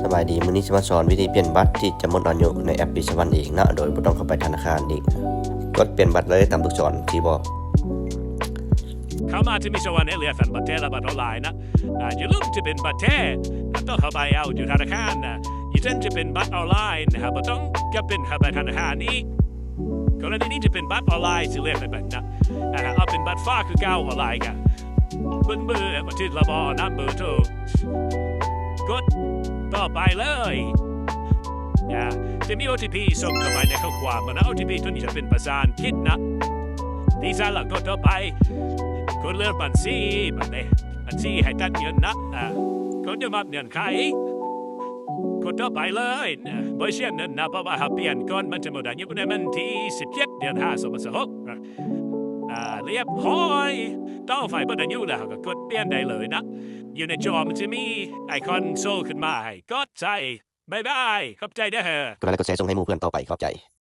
สบายดีมื้อนี้จะมาสอนวิธีเปลี่ยนบัตรที่จะหมดอายุในแอปปิชวันเองนะโดยบ่ต้องเข้าไปธนาคารอีกกดเปลี่ยนบัตรเลยตามทุกสอนที่บอกเข้ามาที่มิชวันเอเลียสันบัตเทและบัตรออนไลน์นะอย่าลืมจะเป็นบัตรเทต้องเข้าไปเอาอยู่ธนาคารนะยิ่งจะเป็นบัตรออนไลน์นะครับต้องจะเป็นเข้าไปธนาคารนี้กรณีนี้จะเป็นบัตรออนไลน์สิเรียกอะไรแบบนะเอาเป็นบัตรฟ้าคือเก้าออนไลน์กันบนมือมาที่ระบอน้ำเบอร์โทรกดต่อไปเลยจะมี OTP ส่งเข้าไปในข้อความนะ OTP ตัวนี้จะเป็นภาษาอังกฤษนะที่สาระกดต่อไปกดเลือกบัญชีบัญชีให้ตัดเงินนะกดจะมาเงินใครกดต่อไปเลยบริษัทนั้นนะเพราะว่าเปลี่ยนก่อนมันจะหมดอายุในวันที่17 เดือน 5 2026เรียบร้อยต่อไฟหมดอายุแล้วก็กดเปลี่ยนได้เลยนะอยู่ในจอมันจะมีไอคอนโซ่ขึ้นมาให้กดใส่บายบายขอบใจเด้อกดไลค์กดแชร์ส่งให้หมู่เพื่อนต่อไปขอบใจ